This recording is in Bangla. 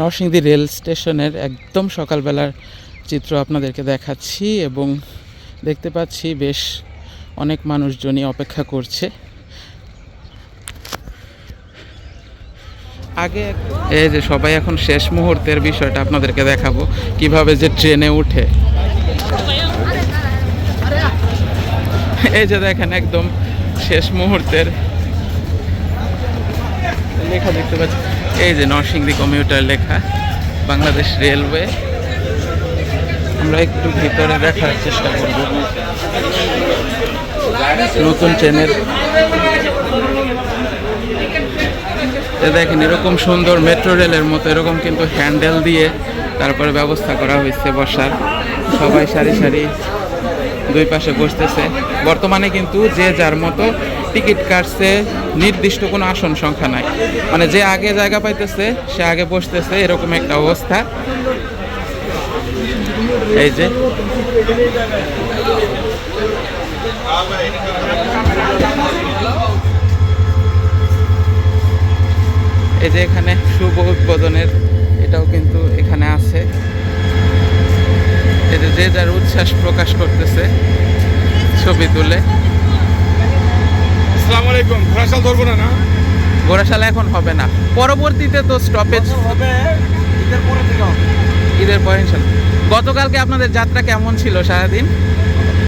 নরসিংদী রেল স্টেশনের একদম সকালবেলার চিত্র আপনাদেরকে দেখাচ্ছি এবং দেখতে পাচ্ছি বেশ অনেক মানুষজনই অপেক্ষা করছে। আগে এই যে সবাই এখন শেষ মুহূর্তের বিষয়টা আপনাদেরকে দেখাবো, কিভাবে যে ট্রেনে উঠে। এই যে দেখেন একদম শেষ মুহূর্তের লেখা দেখতে পাচ্ছি, এই যে নরসিংদী কমিউটার লেখা, বাংলাদেশ রেলওয়ে। আমরা একটু ভিতরে দেখার চেষ্টা করব নতুন ট্রেনের। দেখেন এরকম সুন্দর মেট্রো রেলের মতো এরকম কিন্তু হ্যান্ডেল দিয়ে তারপরে ব্যবস্থা করা হয়েছে বসার। সবাই সারি সারি দুই পাশে বসতেছে। বর্তমানে কিন্তু যে যার মতো টিকিট কাটছে, নির্দিষ্ট কোনো আসন সংখ্যা নাই, মানে যে আগে জায়গা পাইতেছে সে আগে বসতেছে, এরকম একটা অবস্থা। এই যে এই যে এখানে শুভ উদ্বোধনের এটাও কিন্তু এখানে আছে। এই যে যার উচ্ছ্বাস প্রকাশ করতেছে ছবি তুলে। আসসালামু আলাইকুম। ঘোড়াশাল ধরবো না? ঘোড়াশালা এখন হবে না, পরবর্তীতে তো স্টপেজ হবে, ঈদের পরে থেকে হবে। ঈদের পরে ইনশাল্লাহ। গতকালকে আপনাদের যাত্রা কেমন ছিল সারাদিন?